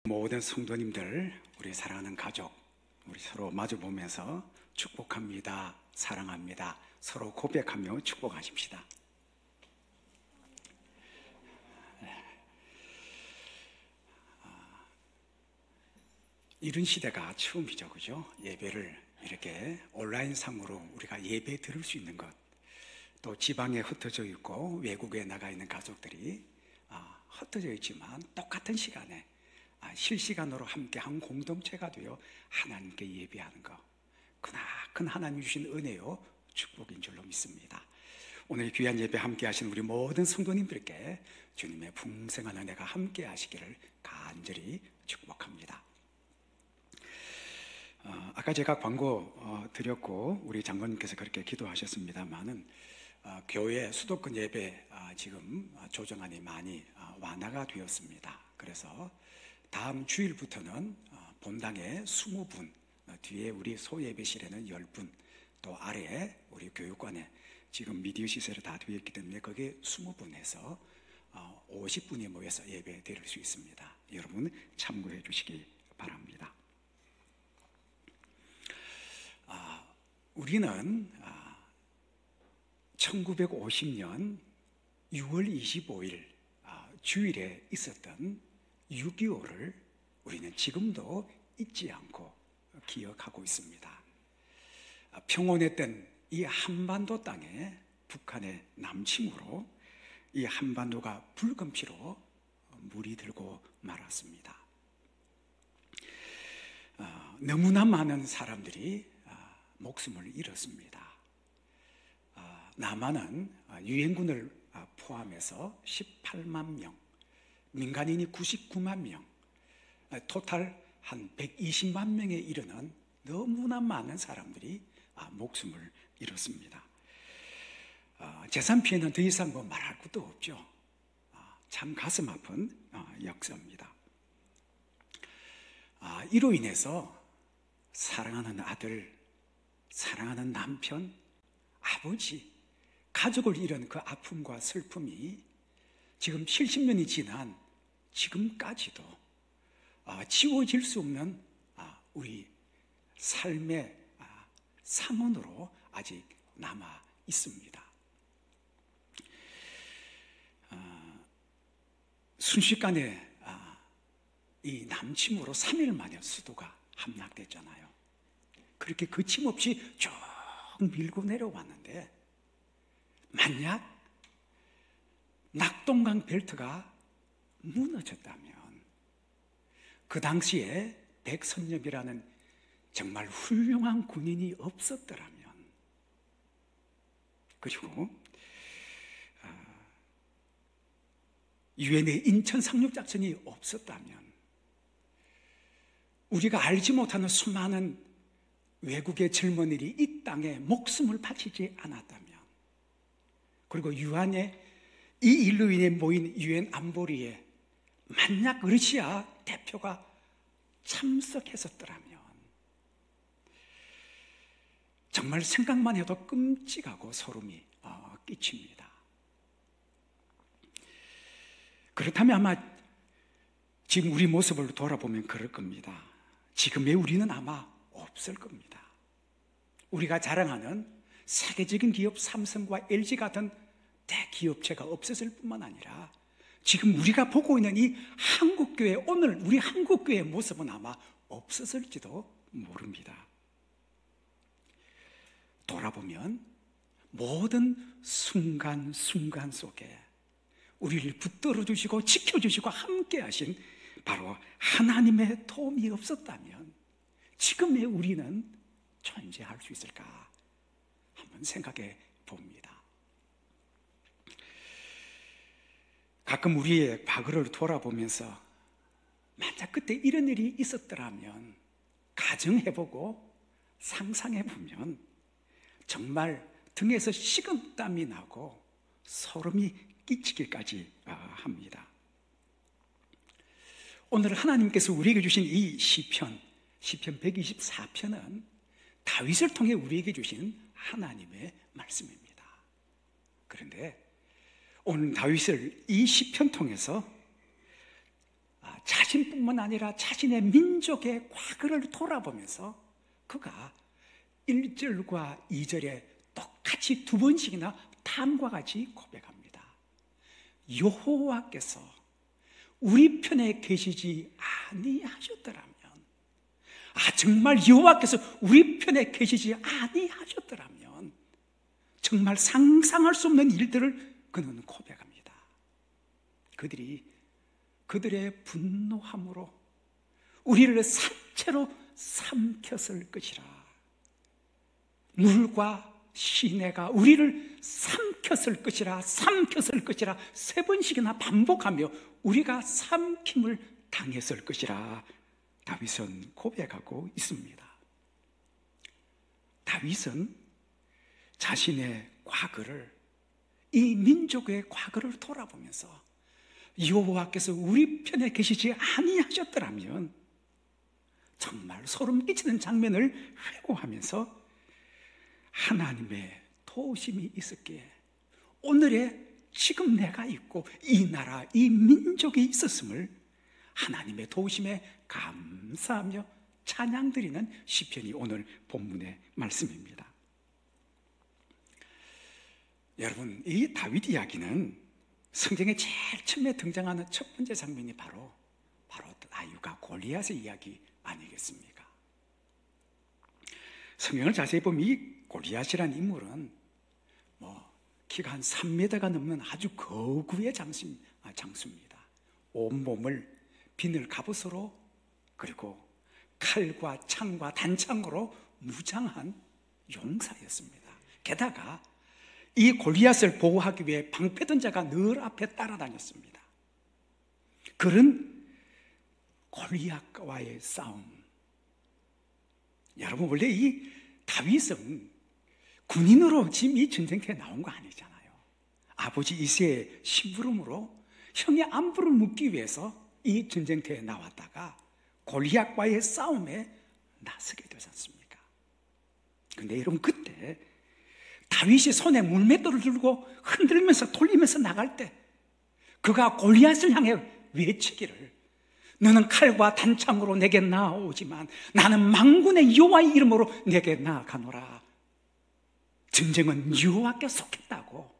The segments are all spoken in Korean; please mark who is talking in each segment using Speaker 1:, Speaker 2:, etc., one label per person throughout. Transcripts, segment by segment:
Speaker 1: 모든 성도님들, 우리 사랑하는 가족, 우리 서로 마주보면서 축복합니다, 사랑합니다, 서로 고백하며 축복하십시다. 이런 시대가 처음이죠, 그죠? 예배를 이렇게 온라인상으로 우리가 예배 드릴 수 있는 것, 또 지방에 흩어져 있고 외국에 나가 있는 가족들이 흩어져 있지만 똑같은 시간에 실시간으로 함께한 공동체가 되어 하나님께 예배하는 것, 크나큰 하나님 주신 은혜요 축복인 줄로 믿습니다. 오늘 귀한 예배 함께 하신 우리 모든 성도님들께 주님의 풍성한 은혜가 함께 하시기를 간절히 축복합니다. 아까 제가 광고 드렸고 우리 장로님께서 그렇게 기도하셨습니다만은 교회 수도권 예배 지금 조정안이 많이 완화가 되었습니다. 그래서 다음 주일부터는 본당에 20분, 뒤에 우리 소예배실에는 10분, 또 아래에 우리 교육관에 지금 미디어 시설이 다 되어 있기 때문에 거기에 20분에서 50분이 모여서 예배 드릴 수 있습니다. 여러분 참고해 주시기 바랍니다. 우리는 1950년 6월 25일 주일에 있었던 6.25를 우리는 지금도 잊지 않고 기억하고 있습니다. 평온했던 이 한반도 땅에 북한의 남침으로 이 한반도가 붉은 피로 물이 들고 말았습니다. 너무나 많은 사람들이 목숨을 잃었습니다. 남한은 유엔군을 포함해서 18만 명, 민간인이 99만 명, 토탈 한 120만 명에 이르는 너무나 많은 사람들이 목숨을 잃었습니다. 재산 피해는 더 이상 말할 것도 없죠. 참 가슴 아픈 역사입니다. 이로 인해서 사랑하는 아들, 사랑하는 남편, 아버지, 가족을 잃은 그 아픔과 슬픔이 지금 70년이 지난 지금까지도 지워질 수 없는 우리 삶의 상흔으로 아직 남아 있습니다. 순식간에 이 남침으로 3일 만에 수도가 함락됐잖아요. 그렇게 거침없이 쭉 밀고 내려왔는데 만약 낙동강 벨트가 무너졌다면 그 당시에 백선엽이라는 정말 훌륭한 군인이 없었더라면, 그리고 유엔의 인천 상륙작전이 없었다면, 우리가 알지 못하는 수많은 외국의 젊은이들이 이 땅에 목숨을 바치지 않았다면, 그리고 유한의 이 일로 인해 모인 유엔 안보리에 만약 러시아 대표가 참석했었더라면 정말 생각만 해도 끔찍하고 소름이 끼칩니다. 그렇다면 아마 지금 우리 모습을 돌아보면 그럴 겁니다. 지금의 우리는 아마 없을 겁니다. 우리가 자랑하는 세계적인 기업 삼성과 LG 같은 대기업체가 없었을 뿐만 아니라 지금 우리가 보고 있는 이 한국교회, 오늘 우리 한국교회의 모습은 아마 없었을지도 모릅니다. 돌아보면 모든 순간순간 속에 우리를 붙들어 주시고 지켜주시고 함께 하신 바로 하나님의 도움이 없었다면 지금의 우리는 존재할 수 있을까 한번 생각해 봅니다. 가끔 우리의 과거를 돌아보면서 만약 그때 이런 일이 있었더라면 가정해보고 상상해보면 정말 등에서 식은땀이 나고 소름이 끼치기까지 합니다. 오늘 하나님께서 우리에게 주신 이 시편 124편은 다윗을 통해 우리에게 주신 하나님의 말씀입니다. 그런데 오늘 다윗을 이 시편 통해서 자신뿐만 아니라 자신의 민족의 과거를 돌아보면서 그가 1절과 2절에 똑같이 두 번씩이나 다음과 같이 고백합니다. 여호와께서 우리 편에 계시지 아니하셨더라면, 정말 여호와께서 우리 편에 계시지 아니하셨더라면, 정말 상상할 수 없는 일들을 그는 고백합니다. 그들의 분노함으로 우리를 산채로 삼켰을 것이라. 물과 시내가 우리를 삼켰을 것이라, 삼켰을 것이라 세 번씩이나 반복하며 우리가 삼킴을 당했을 것이라 다윗은 고백하고 있습니다. 다윗은 자신의 과거를, 이 민족의 과거를 돌아보면서 여호와께서 우리 편에 계시지 아니하셨더라면, 정말 소름 끼치는 장면을 회고하면서 하나님의 도우심이 있었기에 오늘의 지금 내가 있고 이 나라, 이 민족이 있었음을 하나님의 도우심에 감사하며 찬양드리는 시편이 오늘 본문의 말씀입니다. 여러분, 이 다윗 이야기는 성경에 제일 처음에 등장하는 첫 번째 장면이 바로 다윗과 골리앗의 이야기 아니겠습니까? 성경을 자세히 보면 이 골리앗이라는 인물은 키가 한 3m가 넘는 아주 거구의 장수입니다. 온몸을 비늘 갑옷으로, 그리고 칼과 창과 단창으로 무장한 용사였습니다. 게다가 이 골리앗을 보호하기 위해 방패든 자가 늘 앞에 따라다녔습니다. 그런 골리앗과의 싸움, 여러분, 원래 이 다윗은 군인으로 지금 이 전쟁터에 나온 거 아니잖아요. 아버지 이새의 심부름으로 형의 안부를 묻기 위해서 이 전쟁터에 나왔다가 골리앗과의 싸움에 나서게 되지 않습니까? 그런데 여러분, 그때 다윗이 손에 물맷돌을 들고 흔들면서 돌리면서 나갈 때 그가 골리앗을 향해 외치기를, 너는 칼과 단창으로 내게 나아오지만 나는 만군의 여호와의 이름으로 내게 나아가노라. 전쟁은 여호와께 속했다고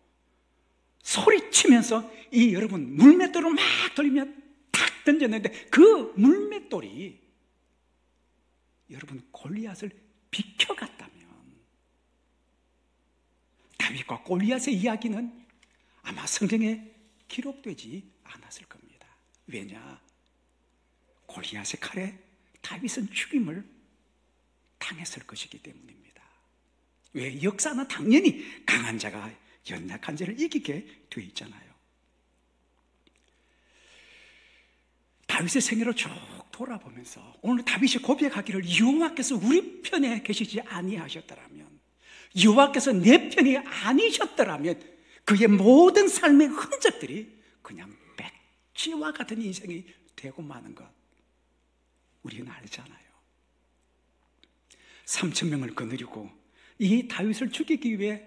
Speaker 1: 소리치면서 여러분 물맷돌을 막 돌리면 탁 던졌는데 그 물맷돌이 여러분 골리앗을 비켜갔다면, 다윗과 골리앗의 이야기는 아마 성경에 기록되지 않았을 겁니다. 왜냐? 골리앗의 칼에 다윗은 죽임을 당했을 것이기 때문입니다. 왜? 역사는 당연히 강한 자가 연약한 자를 이기게 되어 있잖아요. 다윗의 생애를 쭉 돌아보면서 오늘 다윗이 고백하기를, 여호와께서 우리 편에 계시지 아니하셨더라면, 여호와께서 내 편이 아니셨더라면 그의 모든 삶의 흔적들이 그냥 백지와 같은 인생이 되고 마는 것 우리는 알잖아요. 3,000명을 거느리고 이 다윗을 죽이기 위해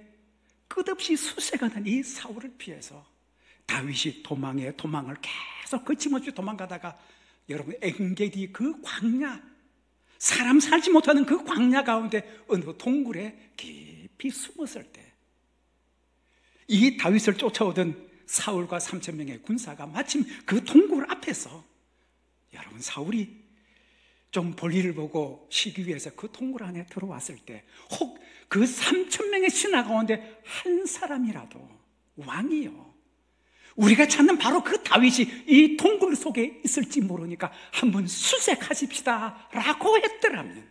Speaker 1: 끝없이 수색하는 이 사울을 피해서 다윗이 도망을 계속 거침없이 도망가다가 여러분 엔게디 그 광야, 사람 살지 못하는 그 광야 가운데 어느 동굴에 깊이 숨었을 때 이 다윗을 쫓아오던 사울과 3,000명의 군사가 마침 그 동굴 앞에서, 여러분 사울이 좀 볼일을 보고 쉬기 위해서 그 동굴 안에 들어왔을 때 혹 그 3,000명의 신하 가운데 한 사람이라도, 왕이요, 우리가 찾는 바로 그 다윗이 이 동굴 속에 있을지 모르니까 한번 수색하십시다 라고 했더라면,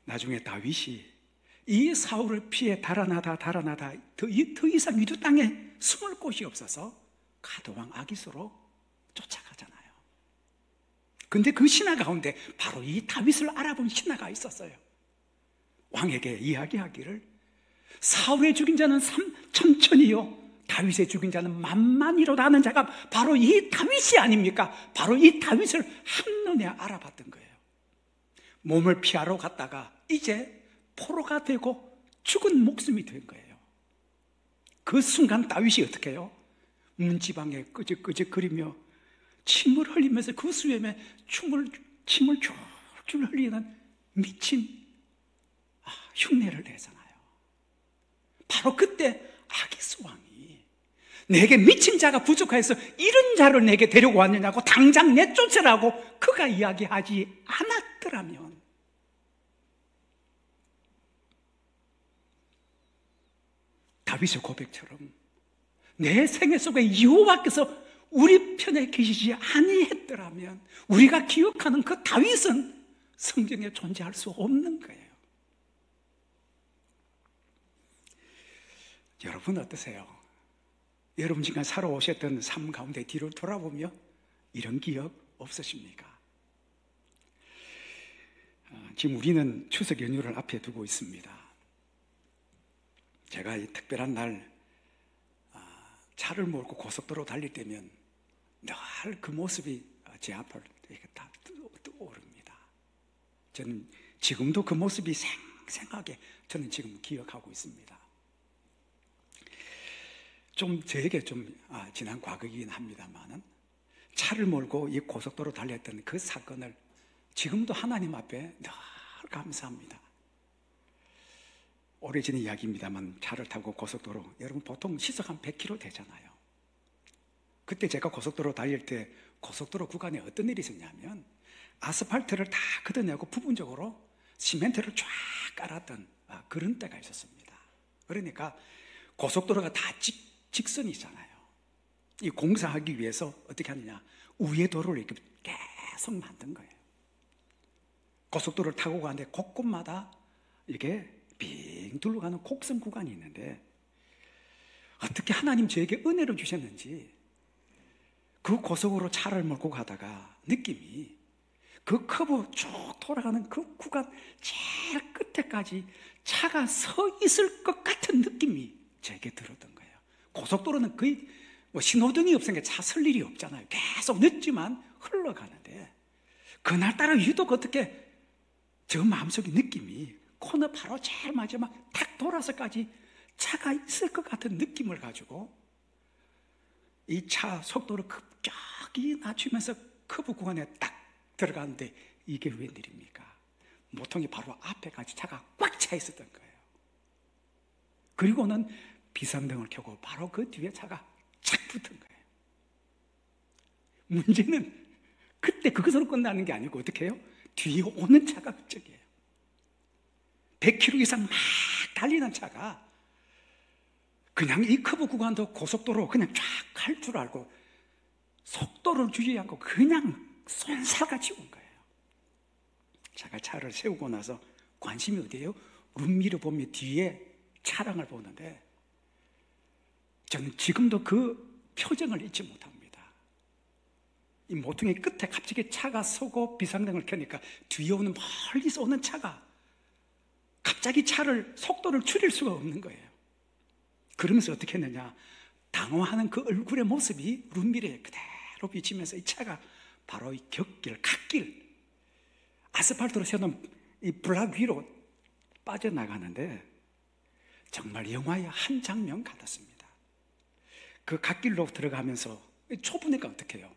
Speaker 1: 나중에 다윗이 이 사울을 피해 달아나다 더 이상 유대 땅에 숨을 곳이 없어서 가드왕 아기스로 쫓아가잖아요. 근데 그 신하 가운데 바로 이 다윗을 알아본 신하가 있었어요. 왕에게 이야기하기를, 사울의 죽인 자는 3,000이요 다윗의 죽인 자는 10,000이로 나는 자가 바로 이 다윗이 아닙니까? 바로 이 다윗을 한눈에 알아봤던 거예요. 몸을 피하러 갔다가 이제 포로가 되고 죽은 목숨이 된 거예요. 그 순간 다윗이 어떻게 해요? 문지방에 끄적끄적거리며 침을 흘리면서 그 수염에 침을 줄줄 흘리는 미친 흉내를 내잖아요. 바로 그때 아기스 왕이 내게 미친 자가 부족해서 이런 자를 내게 데리고 왔느냐고 당장 내쫓으라고 그가 이야기하지 않았더라면 다윗의 고백처럼 내 생애 속에 여호와께서 우리 편에 계시지 아니했더라면 우리가 기억하는 그 다윗은 성경에 존재할 수 없는 거예요. 여러분 어떠세요? 여러분 지금 살아오셨던 삶 가운데 뒤를 돌아보며 이런 기억 없으십니까? 지금 우리는 추석 연휴를 앞에 두고 있습니다. 제가 이 특별한 날 차를 몰고 고속도로 달릴 때면 늘 그 모습이 제 앞을 이렇게 다 떠오릅니다. 저는 지금도 그 모습이 생생하게 저는 지금 기억하고 있습니다. 좀 저에게 좀 지난 과거이긴 합니다만은 차를 몰고 이 고속도로 달렸던 그 사건을 지금도 하나님 앞에 늘 감사합니다. 오래전 이야기입니다만 차를 타고 고속도로, 여러분 보통 시속 한 100km 되잖아요. 그때 제가 고속도로 달릴 때 고속도로 구간에 어떤 일이 있었냐면 아스팔트를 다 걷어내고 부분적으로 시멘트를 쫙 깔았던 그런 때가 있었습니다. 그러니까 고속도로가 다 직선이잖아요. 이 공사하기 위해서 어떻게 하느냐, 우회 도로를 이렇게 계속 만든 거예요. 고속도로를 타고 가는데 곳곳마다 이렇게 빙 둘러가는 곡선 구간이 있는데 어떻게 하나님 저에게 은혜를 주셨는지 그 고속으로 차를 몰고 가다가 느낌이 그 커브 쭉 돌아가는 그 구간 제일 끝에까지 차가 서 있을 것 같은 느낌이 저에게 들었던 거예요. 고속도로는 거의 신호등이 없으니까 차 설 일이 없잖아요. 계속 늦지만 흘러가는데 그날따라 유독 어떻게 저 마음속의 느낌이 코너 바로 제일 마지막 탁 돌아서까지 차가 있을 것 같은 느낌을 가지고 이 차 속도를 급격히 낮추면서 커브 구간에 딱 들어가는데 이게 웬일입니까? 모퉁이 바로 앞에까지 차가 꽉 차 있었던 거예요. 그리고는 비상등을 켜고 바로 그 뒤에 차가 착 붙은 거예요. 문제는 그때 그것으로 끝나는 게 아니고 어떻게 해요? 뒤에 오는 차가 그쪽이에요. 100km 이상 막 달리는 차가 그냥 이 커브 구간도 고속도로 그냥 쫙 갈 줄 알고 속도를 주지 않고 그냥 쏜살같이 온 거예요. 제가 차를 세우고 나서 관심이 어디예요? 룸미러 보며 뒤에 차량을 보는데 저는 지금도 그 표정을 잊지 못합니다. 이 모퉁이 끝에 갑자기 차가 서고 비상등을 켜니까 뒤에 오는 멀리서 오는 차가 갑자기 차를 속도를 줄일 수가 없는 거예요. 그러면서 어떻게 했느냐, 당황하는 그 얼굴의 모습이 룸미러에 그대로 비치면서 이 차가 바로 이 곁길, 갓길, 아스팔트로 세워놓은 이 블락 위로 빠져나가는데 정말 영화의 한 장면 같았습니다. 그 갓길로 들어가면서 초보니까 어떻게 해요?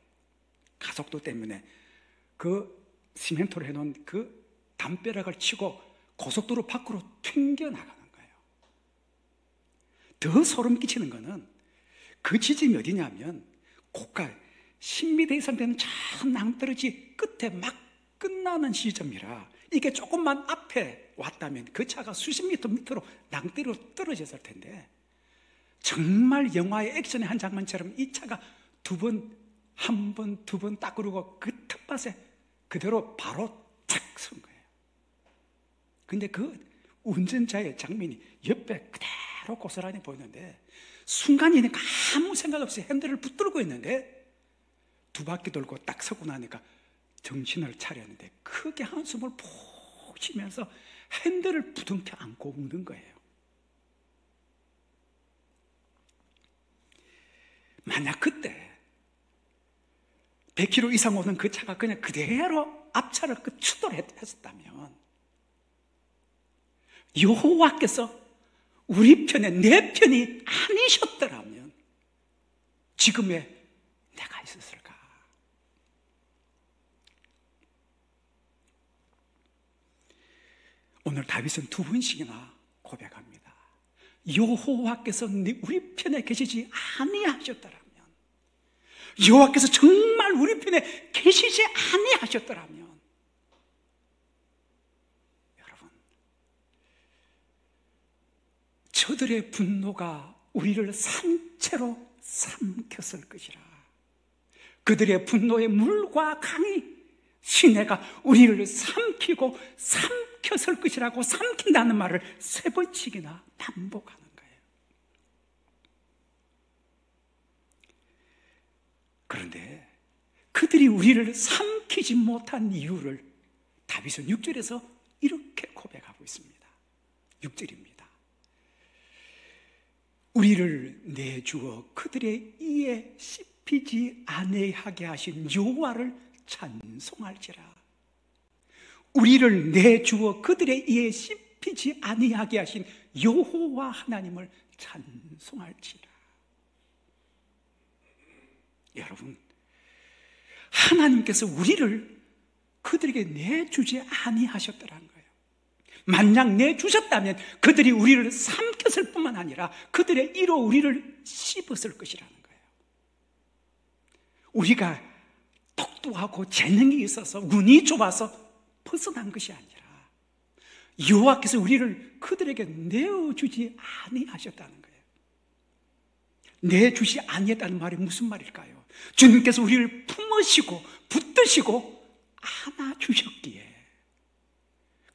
Speaker 1: 가속도 때문에 그 시멘트로 해놓은 그 담벼락을 치고 고속도로 밖으로 튕겨나가는 거예요. 더 소름 끼치는 거는 그 지점이 어디냐면 고가 10m 이상 되는 저 낭떠러지 끝에 막 끝나는 지점이라 이게 조금만 앞에 왔다면 그 차가 수십 미터 밑으로 낭떠러지로 떨어졌을 텐데 정말 영화의 액션의 한 장면처럼 이 차가 한 번, 두 번 딱 그러고 그 텃밭에 그대로 바로 착 선 거예요. 근데 그 운전자의 장면이 옆에 그대로 고스란히 보이는데 순간이니까 아무 생각 없이 핸들을 붙들고 있는데 두 바퀴 돌고 딱 서고 나니까 정신을 차렸는데 크게 한숨을 푹 쉬면서 핸들을 부둥켜 안고 웃는 거예요. 만약 그때 100km 이상 오는 그 차가 그냥 그대로 앞차를 추돌했었다면 여호와께서 우리 편에 내 편이 아니셨더라면 지금의 내가 있었을까? 오늘 다윗은 두 번씩이나 고백합니다. 여호와께서 우리 편에 계시지 아니하셨더라면, 여호와께서 정말 우리 편에 계시지 아니하셨더라면, 여러분, 저들의 분노가 우리를 산채로 삼켰을 것이라. 그들의 분노의 물과 강이 시내가 우리를 삼키고 삼켰을 것이라고 삼킨다는 말을 세 번씩이나 반복하는 거예요. 그런데 그들이 우리를 삼키지 못한 이유를 다윗은 6절에서 이렇게 고백하고 있습니다. 6절입니다. 우리를 내주어 그들의 이에 씹히지 아니하게 하신 여호와를 찬송할지라. 우리를 내주어 그들의 이에 씹히지 아니하게 하신 여호와 하나님을 찬송할지라. 여러분, 하나님께서 우리를 그들에게 내주지 아니하셨더라는 거예요. 만약 내주셨다면 그들이 우리를 삼켰을 뿐만 아니라 그들의 이로 우리를 씹었을 것이라는 거예요. 우리가 똑똑하고 재능이 있어서 운이 좋아서 벗어난 것이 아니라 여호와께서 우리를 그들에게 내어주지 아니하셨다는 거예요. 내주지 아니했다는 말이 무슨 말일까요? 주님께서 우리를 품으시고 붙드시고 안아주셨기에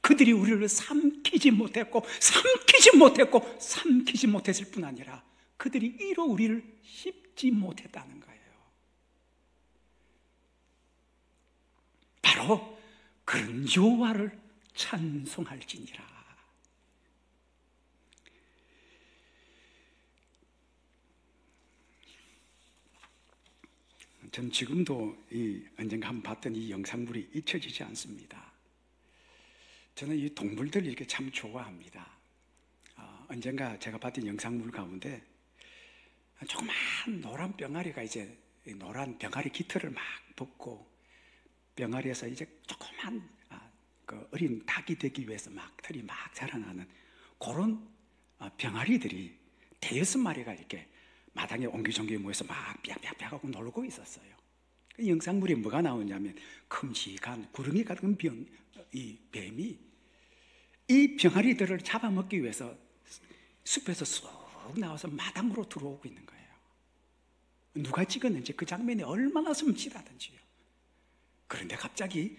Speaker 1: 그들이 우리를 삼키지 못했을 뿐 아니라 그들이 이로 우리를 씹지 못했다는 거예요. 바로 그런 여호와를 찬송할지니라. 전 지금도 언젠가 한번 봤던 이 영상물이 잊혀지지 않습니다. 저는 이 동물들 이렇게 참 좋아합니다. 언젠가 제가 봤던 영상물 가운데 조그만 노란 병아리가 이제 노란 병아리 깃털을 막 벗고 병아리에서 이제 조그만 그 어린 닭이 되기 위해서 막 털이 막 자라나는 그런 병아리들이 대여섯 마리가 이렇게 마당에 옹기종기 모여서 막 삐약삐약 하고 놀고 있었어요. 그 영상물이 뭐가 나오냐면 큼직한 구름이 같은 이 뱀이 이 병아리들을 잡아먹기 위해서 숲에서 쑥 나와서 마당으로 들어오고 있는 거예요. 누가 찍었는지 그 장면이 얼마나 섬찟하던지요. 그런데 갑자기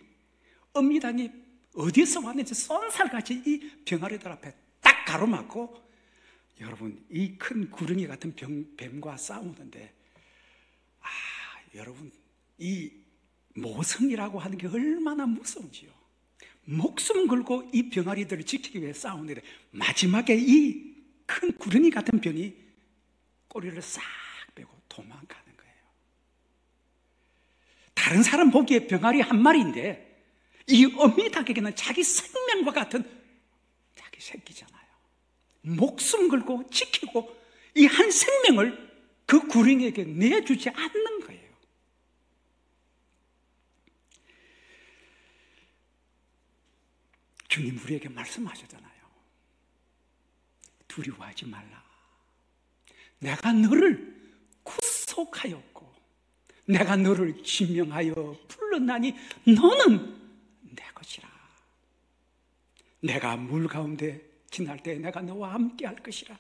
Speaker 1: 어미당이 어디서 왔는지 쏜살같이 이 병아리들 앞에 딱 가로막고, 여러분, 이 큰 구렁이 같은 뱀과 싸우는데, 여러분, 이 모성이라고 하는 게 얼마나 무서운지요. 목숨 걸고 이 병아리들을 지키기 위해 싸우는데 마지막에 이 큰 구렁이 같은 병이 꼬리를 싹 빼고 도망가는 거예요. 다른 사람 보기에 병아리 한 마리인데 이 어미 닭에게는 자기 생명과 같은 자기 새끼잖아요. 목숨 걸고 지키고 이 한 생명을 그 구렁이에게 내주지 않는 거예요. 주님 우리에게 말씀하셨잖아요. 두려워하지 말라. 내가 너를 구속하였고 내가 너를 지명하여 불렀나니 너는 내 것이라. 내가 물 가운데 지날 때 내가 너와 함께 할 것이라.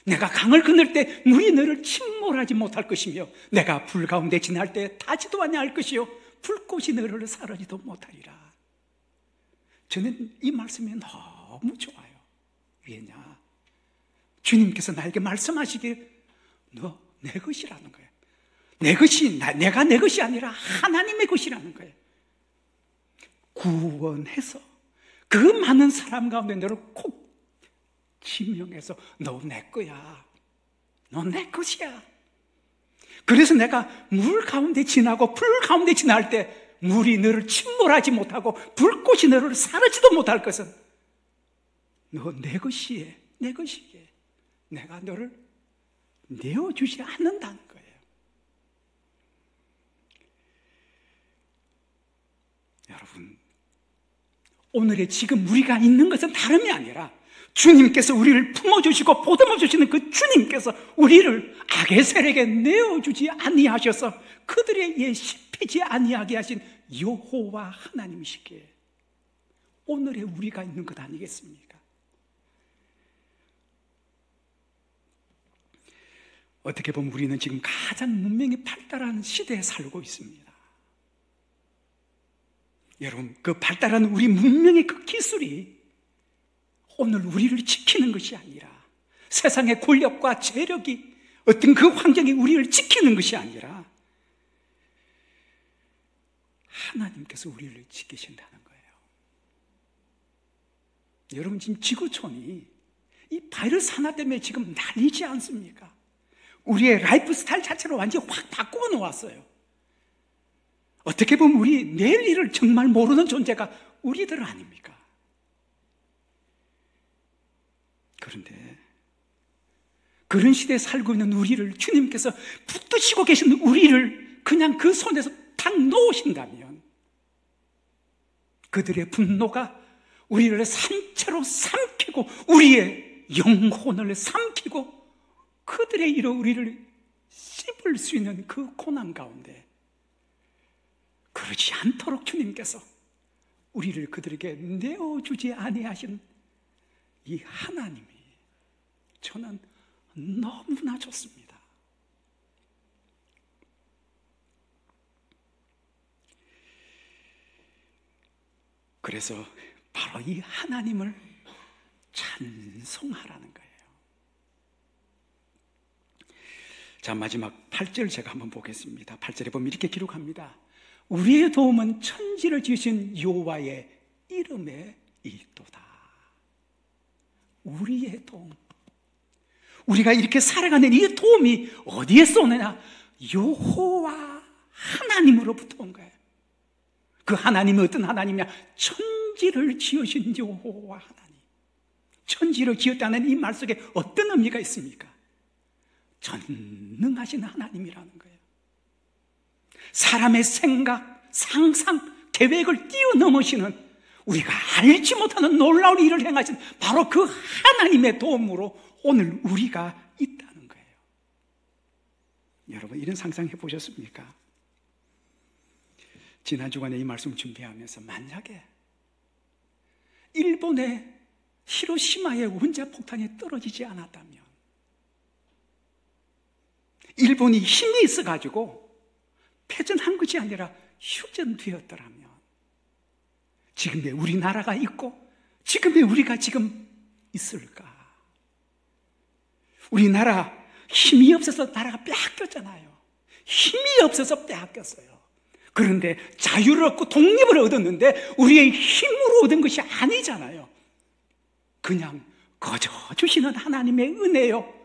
Speaker 1: 내가 강을 건널 때 물이 너를 침몰하지 못할 것이며 내가 불 가운데 지날 때 타지도 아니할 것이요 불꽃이 너를 사르지도 못하리라. 저는 이 말씀이 너무 좋아요. 왜냐? 주님께서 나에게 말씀하시길 너 내 것이라는 거예요. 내 것이 내가 내 것이 아니라 하나님의 것이라는 거예요. 구원해서 그 많은 사람 가운데 너를 콕 지명해서 너 내 거야. 너 내 것이야. 그래서 내가 물 가운데 지나고 불 가운데 지날 때 물이 너를 침몰하지 못하고 불꽃이 너를 사르지도 못할 것은 너 내 것이에, 내 것이에 내가 너를 내어주지 않는다는 거예요. 여러분, 오늘의 지금 우리가 있는 것은 다름이 아니라 주님께서 우리를 품어주시고 보듬어주시는 그 주님께서 우리를 악의 세력에 내어주지 아니하셔서 그들의 예 씹히지 아니하게 하신 여호와 하나님이시기에 오늘의 우리가 있는 것 아니겠습니까? 어떻게 보면 우리는 지금 가장 문명이 발달한 시대에 살고 있습니다. 여러분, 그 발달한 우리 문명의 그 기술이 오늘 우리를 지키는 것이 아니라, 세상의 권력과 재력이 어떤 그 환경이 우리를 지키는 것이 아니라 하나님께서 우리를 지키신다는 거예요. 여러분, 지금 지구촌이 이 바이러스 하나 때문에 지금 난리지 않습니까? 우리의 라이프 스타일 자체를 완전히 확 바꾸어 놓았어요. 어떻게 보면 우리 내일 일을 정말 모르는 존재가 우리들 아닙니까? 그런데 그런 시대에 살고 있는 우리를 주님께서 붙드시고 계신 우리를 그냥 그 손에서 탁 놓으신다면 그들의 분노가 우리를 산채로 삼키고 우리의 영혼을 삼키고 그들의 이로 우리를 씹을 수 있는 그 고난 가운데 그러지 않도록 주님께서 우리를 그들에게 내어주지 아니하신 이 하나님이 저는 너무나 좋습니다. 그래서 바로 이 하나님을 찬송하라는 거예요. 자, 마지막 8절 제가 한번 보겠습니다. 8절에 보면 이렇게 기록합니다. 우리의 도움은 천지를 지으신 여호와의 이름에 있도다. 우리의 도움, 우리가 이렇게 살아가는 이 도움이 어디에서 오느냐? 여호와 하나님으로부터 온 거예요. 그 하나님은 어떤 하나님이냐? 천지를 지으신 여호와 하나님. 천지를 지었다는 이 말 속에 어떤 의미가 있습니까? 전능하신 하나님이라는 거예요. 사람의 생각, 상상, 계획을 뛰어넘으시는, 우리가 알지 못하는 놀라운 일을 행하신 바로 그 하나님의 도움으로 오늘 우리가 있다는 거예요. 여러분, 이런 상상해 보셨습니까? 지난 주간에 이 말씀 준비하면서 만약에 일본의 히로시마의 원자폭탄이 떨어지지 않았다면, 일본이 힘이 있어가지고 패전한 것이 아니라 휴전되었더라면 지금의 우리나라가 있고 지금의 우리가 지금 있을까? 우리나라 힘이 없어서 나라가 빼앗겼잖아요. 힘이 없어서 빼앗겼어요. 그런데 자유를 얻고 독립을 얻었는데 우리의 힘으로 얻은 것이 아니잖아요. 그냥 거저 주시는 하나님의 은혜요,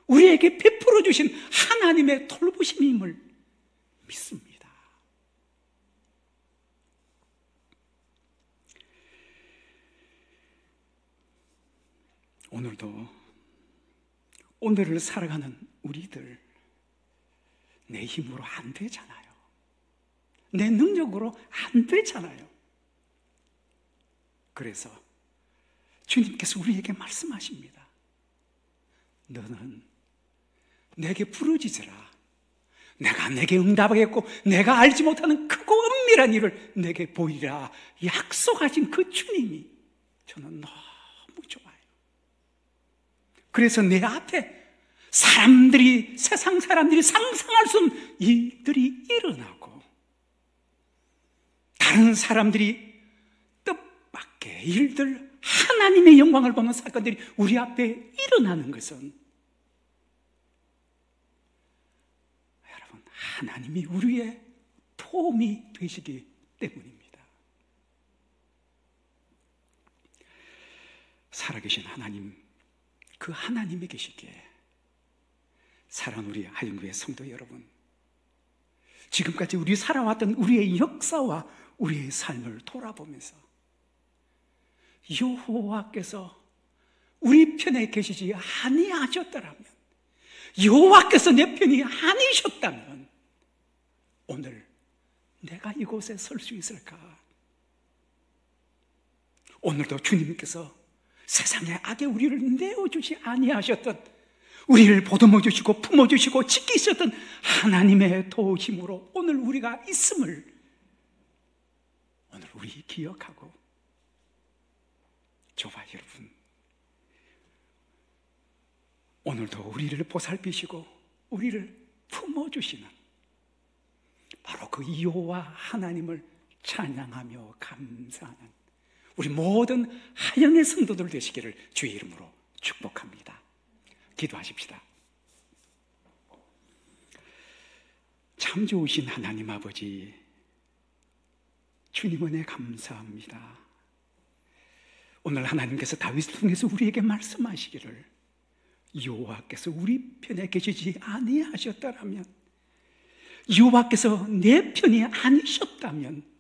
Speaker 1: 우리에게 베풀어 주신 하나님의 돌보심임을 믿습니다. 오늘도 오늘을 살아가는 우리들, 내 힘으로 안 되잖아요. 내 능력으로 안 되잖아요. 그래서 주님께서 우리에게 말씀하십니다. 너는 내게 부르짖으라. 내가 내게 응답하겠고 내가 알지 못하는 크고 은밀한 일을 내게 보이라 약속하신 그 주님이 저는 너무 좋아요. 그래서 내 앞에 사람들이, 세상 사람들이 상상할 수 없는 일들이 일어나고 다른 사람들이 뜻밖의 일들, 하나님의 영광을 보는 사건들이 우리 앞에 일어나는 것은 여러분, 하나님이 우리의 도움이 되시기 때문입니다. 살아계신 하나님, 그 하나님이 계시기에 사랑하는 우리 하영교회 성도 여러분, 지금까지 우리 살아왔던 우리의 역사와 우리의 삶을 돌아보면서 여호와께서 우리 편에 계시지 아니하셨더라면, 여호와께서 내 편이 아니셨다면 오늘 내가 이곳에 설 수 있을까? 오늘도 주님께서 세상의 악에 우리를 내어주지 아니하셨던, 우리를 보듬어 주시고 품어 주시고 지키셨던 하나님의 도우심으로 오늘 우리가 있음을 오늘 우리 기억하고, 저와 여러분, 오늘도 우리를 보살피시고 우리를 품어주시는 바로 그 여호와 하나님을 찬양하며 감사하는 우리 모든 하영의 성도들 되시기를 주의 이름으로 축복합니다. 기도하십시다. 참 좋으신 하나님 아버지, 주님 은혜 감사합니다. 오늘 하나님께서 다윗을 통해서 우리에게 말씀하시기를 여호와께서 우리 편에 계시지 아니하셨다라면, 여호와께서 내 편이 아니셨다면,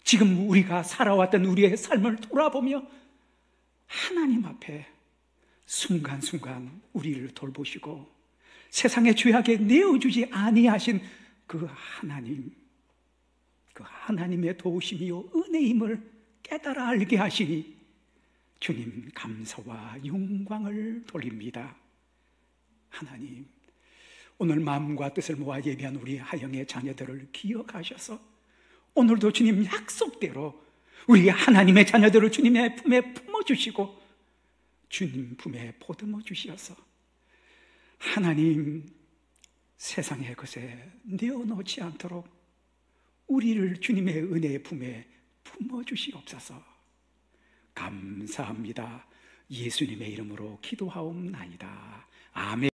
Speaker 1: 지금 우리가 살아왔던 우리의 삶을 돌아보며 하나님 앞에 순간순간 우리를 돌보시고 세상의 죄악에 내어주지 아니하신 그 하나님, 그 하나님의 도우심이요 은혜임을 깨달아 알게 하시니 주님 감사와 영광을 돌립니다. 하나님, 오늘 마음과 뜻을 모아 예배한 우리 하영의 자녀들을 기억하셔서 오늘도 주님 약속대로 우리 하나님의 자녀들을 주님의 품에 품어주시고 주님 품에 보듬어 주시어서 하나님 세상의 것에 내어놓지 않도록 우리를 주님의 은혜의 품에 품어주시옵소서. 감사합니다. 예수님의 이름으로 기도하옵나이다. 아멘.